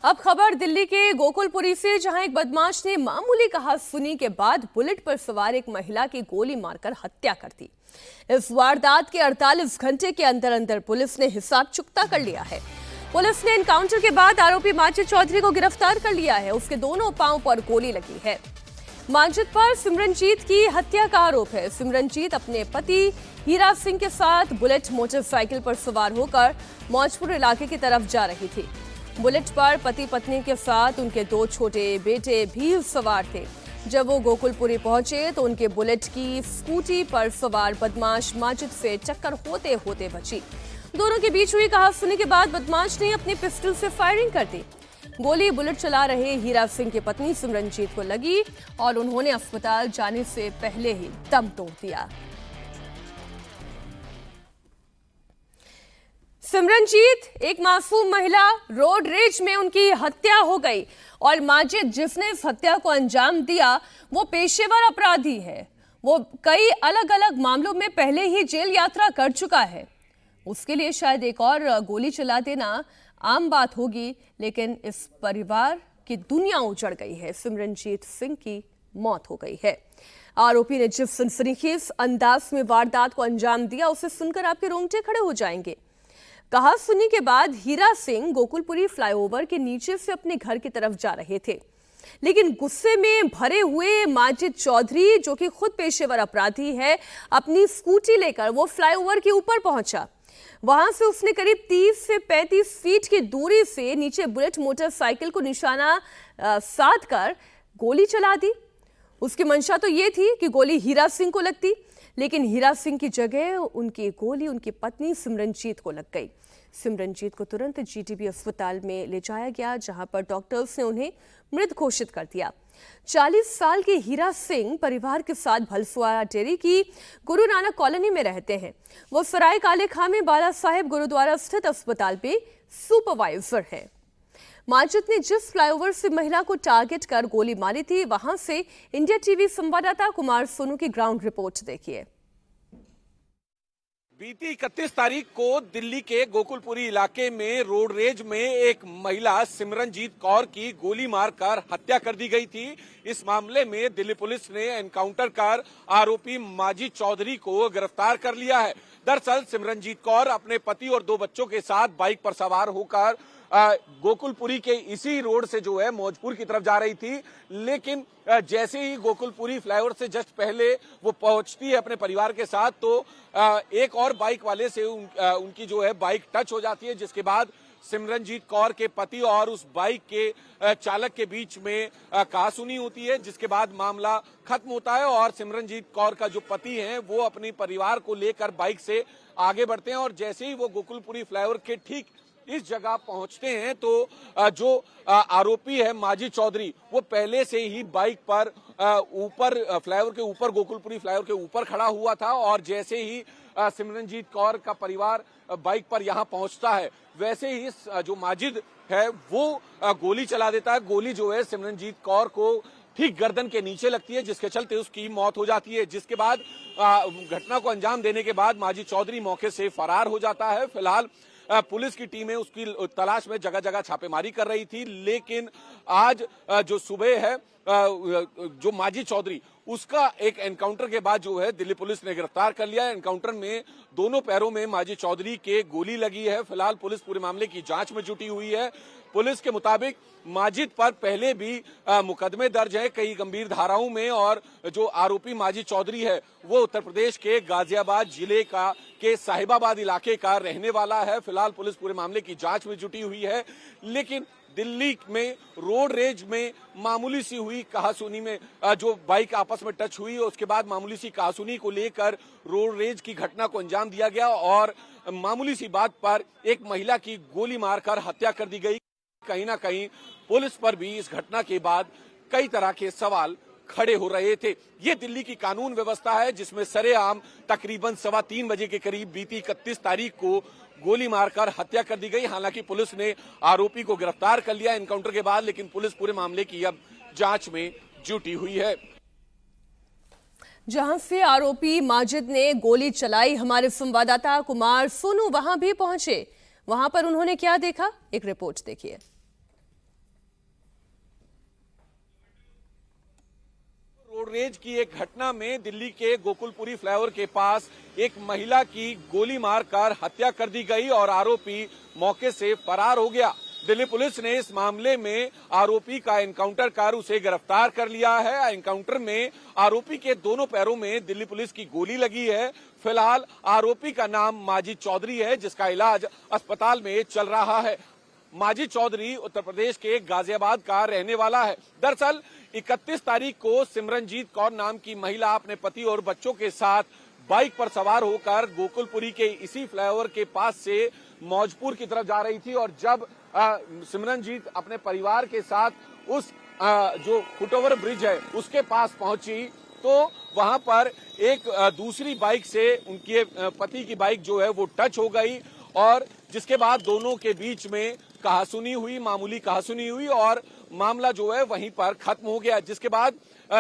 अब खबर दिल्ली के गोकुलपुरी से, जहां एक बदमाश ने मामूली कहासुनी के बाद बुलेट पर सवार एक महिला की गोली मारकर हत्या कर दी। इस वारदात के 48 घंटे के अंदर अंदर पुलिस ने हिसाब चुकता कर लिया है। पुलिस ने एनकाउंटर के बाद आरोपी माजिद चौधरी को गिरफ्तार कर लिया है। उसके दोनों पांव पर गोली लगी है। माजिद पर सिमरनजीत की हत्या का आरोप है। सिमरनजीत अपने पति हीरा सिंह के साथ बुलेट मोटरसाइकिल पर सवार होकर मौजपुर इलाके की तरफ जा रही थी। बुलेट पर पति पत्नी के साथ उनके 2 छोटे बेटे भी सवार थे। जब वो गोकुलपुरी पहुंचे तो उनके बुलेट की स्कूटी पर सवार बदमाश माजिद से टक्कर होते होते बची। दोनों के बीच हुई कहासुनी के बाद बदमाश ने अपनी पिस्टल से फायरिंग कर दी। गोली बुलेट चला रहे हीरा सिंह की पत्नी सिमरनजीत को लगी और उन्होंने अस्पताल जाने से पहले ही दम तोड़ दिया। सिमरनजीत एक मासूम महिला, रोड रेज में उनकी हत्या हो गई और माजिद जिसने इस हत्या को अंजाम दिया वो पेशेवर अपराधी है। वो कई अलग अलग मामलों में पहले ही जेल यात्रा कर चुका है। उसके लिए शायद एक और गोली चला देना आम बात होगी, लेकिन इस परिवार की दुनिया उजड़ गई है। सिमरनजीत सिंह की मौत हो गई है। आरोपी ने जिस सनसनीखेज अंदाज में वारदात को अंजाम दिया उसे सुनकर आपके रोंगटे खड़े हो जाएंगे। कहासुनी के बाद हीरा सिंह गोकुलपुरी फ्लाईओवर के नीचे से अपने घर की तरफ जा रहे थे, लेकिन गुस्से में भरे हुए माजिद चौधरी, जो कि खुद पेशेवर अपराधी है, अपनी स्कूटी लेकर वो फ्लाईओवर के ऊपर पहुंचा। वहां से उसने करीब 30 से 35 फीट की दूरी से नीचे बुलेट मोटरसाइकिल को निशाना साध कर गोली चला दी। उसकी मंशा तो ये थी कि गोली हीरा सिंह को लगती, लेकिन हीरा सिंह की जगह उनकी गोली उनकी पत्नी सिमरनजीत को लग गई। सिमरनजीत को तुरंत जीटीबी अस्पताल में ले जाया गया, जहां पर डॉक्टर्स ने उन्हें मृत घोषित कर दिया। 40 साल के हीरा सिंह परिवार के साथ भलसुआरा डेरी की गुरु नानक कॉलोनी में रहते हैं। वो सराय काले खां में बाला साहेब गुरुद्वारा स्थित अस्पताल में सुपरवाइजर हैं। माजिद ने जिस फ्लाईओवर से महिला को टारगेट कर गोली मारी थी, वहां से इंडिया टीवी संवाददाता कुमार सोनू की ग्राउंड रिपोर्ट देखिए। बीती 31 तारीख को दिल्ली के गोकुलपुरी इलाके में रोड रेज में एक महिला सिमरनजीत कौर की गोली मारकर हत्या कर दी गई थी। इस मामले में दिल्ली पुलिस ने एनकाउंटर कर आरोपी माजिद चौधरी को गिरफ्तार कर लिया है। दरअसल सिमरनजीत कौर अपने पति और 2 बच्चों के साथ बाइक पर सवार होकर गोकुलपुरी के इसी रोड से जो है मौजपुर की तरफ जा रही थी, लेकिन जैसे ही गोकुलपुरी फ्लाईओवर से जस्ट पहले वो पहुंचती है अपने परिवार के साथ, तो एक और बाइक वाले से उनकी जो है बाइक टच हो जाती है, जिसके बाद सिमरनजीत कौर के पति और उस बाइक के चालक के बीच में कहासुनी होती है, जिसके बाद मामला खत्म होता है और सिमरनजीत कौर का जो पति हैं वो अपने परिवार को लेकर बाइक से आगे बढ़ते हैं और जैसे ही वो गोकुलपुरी फ्लाईओवर के ठीक इस जगह पहुंचते हैं तो जो आरोपी है माजिद चौधरी वो पहले से ही बाइक पर ऊपर फ्लाईओवर के ऊपर गोकुलपुरी फ्लाईओवर के ऊपर खड़ा हुआ था और जैसे ही सिमरनजीत कौर का परिवार बाइक पर यहां पहुंचता है, वैसे ही जो माजिद है वो गोली चला देता है। गोली जो है सिमरनजीत कौर को ठीक गर्दन के नीचे लगती है, जिसके चलते उसकी मौत हो जाती है। जिसके बाद घटना को अंजाम देने के बाद माजिद चौधरी मौके से फरार हो जाता है। फिलहाल पुलिस की टीमें उसकी तलाश में जगह जगह छापेमारी कर रही थी, लेकिन आज जो सुबह है जो माजिद चौधरी उसका एक एनकाउंटर के बाद जो है दिल्ली पुलिस ने गिरफ्तार कर लिया है। एनकाउंटर में दोनों पैरों में माजिद चौधरी के गोली लगी है। फिलहाल पुलिस पूरे मामले की जांच में जुटी हुई है। पुलिस के मुताबिक माजिद पर पहले भी मुकदमे दर्ज है कई गंभीर धाराओं में और जो आरोपी माजिद चौधरी है वो उत्तर प्रदेश के गाजियाबाद जिले का के साहिबाबाद इलाके का रहने वाला है। फिलहाल पुलिस पूरे मामले की जांच में जुटी हुई है, लेकिन दिल्ली में रोड रेज में मामूली सी हुई कहासुनी में जो बाइक आपस में टच हुई, उसके बाद मामूली सी कहासुनी को लेकर रोड रेज की घटना को अंजाम दिया गया और मामूली सी बात पर एक महिला की गोली मारकर हत्या कर दी गई। कहीं ना कहीं पुलिस पर भी इस घटना के बाद कई तरह के सवाल खड़े हो रहे थे। ये दिल्ली की कानून व्यवस्था है जिसमें सरेआम तकरीबन 3:15 बजे के करीब बीती 31 तारीख को गोली मारकर हत्या कर दी गई। हालांकि पुलिस ने आरोपी को गिरफ्तार कर लिया एनकाउंटर के बाद, लेकिन पुलिस पूरे मामले की अब जांच में जुटी हुई है। जहां से आरोपी माजिद ने गोली चलाई, हमारे संवाददाता कुमार सोनू वहां भी पहुंचे। वहां पर उन्होंने क्या देखा, एक रिपोर्ट देखिए। रोड रेज की एक घटना में दिल्ली के गोकुलपुरी फ्लाईओवर के पास एक महिला की गोली मारकर हत्या कर दी गई और आरोपी मौके से फरार हो गया। दिल्ली पुलिस ने इस मामले में आरोपी का एनकाउंटर कर उसे गिरफ्तार कर लिया है। एनकाउंटर में आरोपी के दोनों पैरों में दिल्ली पुलिस की गोली लगी है। फिलहाल आरोपी का नाम माजिद चौधरी है, जिसका इलाज अस्पताल में चल रहा है। माजिद चौधरी उत्तर प्रदेश के गाजियाबाद का रहने वाला है। दरअसल 31 तारीख को सिमरनजीत कौर नाम की महिला अपने पति और बच्चों के साथ बाइक पर सवार होकर गोकुलपुरी के इसी फ्लाईओवर के पास से मौजपुर की तरफ जा रही थी और जब सिमरनजीत अपने परिवार के साथ उस जो फुटओवर ब्रिज है उसके पास पहुंची तो वहां पर एक दूसरी बाइक से उनके पति की बाइक जो है वो टच हो गई और जिसके बाद दोनों के बीच में कहासुनी हुई, मामूली कहासुनी हुई और मामला जो है वहीं पर खत्म हो गया। जिसके बाद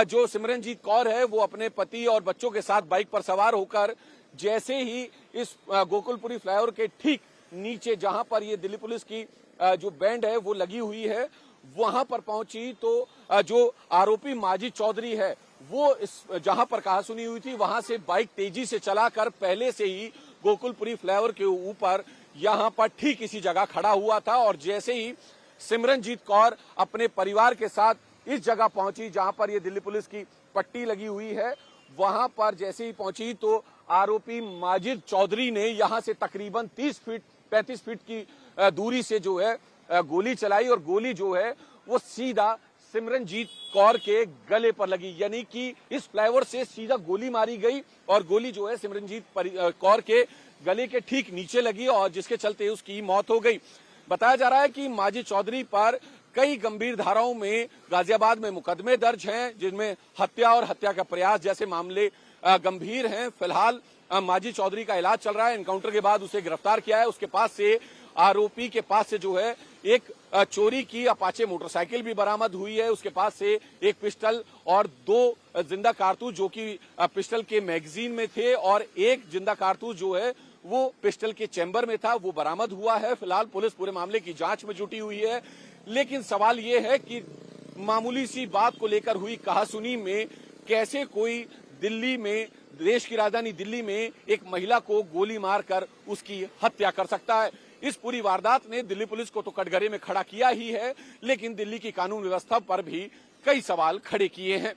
जो सिमरनजीत कौर है वो अपने पति और बच्चों के साथ बाइक पर सवार होकर जैसे ही इस गोकुलपुरी फ्लाईओवर के ठीक नीचे जहां पर ये दिल्ली पुलिस की जो बैंड है वो लगी हुई है वहां पर पहुंची तो जो आरोपी माजिद चौधरी है वो इस जहां पर कहासुनी हुई थी वहां से बाइक तेजी से चलाकर पहले से ही गोकुलपुरी फ्लाईओवर के ऊपर यहां पर ठीक इसी जगह खड़ा हुआ था और जैसे ही सिमरनजीत कौर अपने परिवार के साथ इस जगह पहुंची जहां पर ये दिल्ली पुलिस की पट्टी लगी हुई है वहां पर जैसे ही पहुंची तो आरोपी माजिद चौधरी ने यहां से तकरीबन 35 फीट की दूरी से जो है गोली चलाई और गोली जो है वो सीधा सिमरनजीत कौर के गले पर लगी, यानी कि इस फ्लाईओवर से सीधा गोली मारी गई और गोली जो है सिमरनजीत कौर के गले के ठीक नीचे लगी और जिसके चलते उसकी मौत हो गई। बताया जा रहा है कि माजिद चौधरी पर कई गंभीर धाराओं में गाजियाबाद में मुकदमे दर्ज हैं जिनमें हत्या और हत्या का प्रयास जैसे मामले गंभीर हैं। फिलहाल माजिद चौधरी का इलाज चल रहा है। एनकाउंटर के बाद उसे गिरफ्तार किया है। उसके पास से आरोपी के पास से जो है एक चोरी की अपाचे मोटरसाइकिल भी बरामद हुई है। उसके पास से एक पिस्टल और 2 जिंदा कारतूस जो कि पिस्टल के मैगजीन में थे और एक जिंदा कारतूस जो है वो पिस्टल के चैम्बर में था वो बरामद हुआ है। फिलहाल पुलिस पूरे मामले की जांच में जुटी हुई है, लेकिन सवाल ये है कि मामूली सी बात को लेकर हुई कहासुनी में कैसे कोई दिल्ली में, देश की राजधानी दिल्ली में एक महिला को गोली मारकर उसकी हत्या कर सकता है। इस पूरी वारदात ने दिल्ली पुलिस को तो कटघरे में खड़ा किया ही है, लेकिन दिल्ली की कानून व्यवस्था पर भी कई सवाल खड़े किए हैं।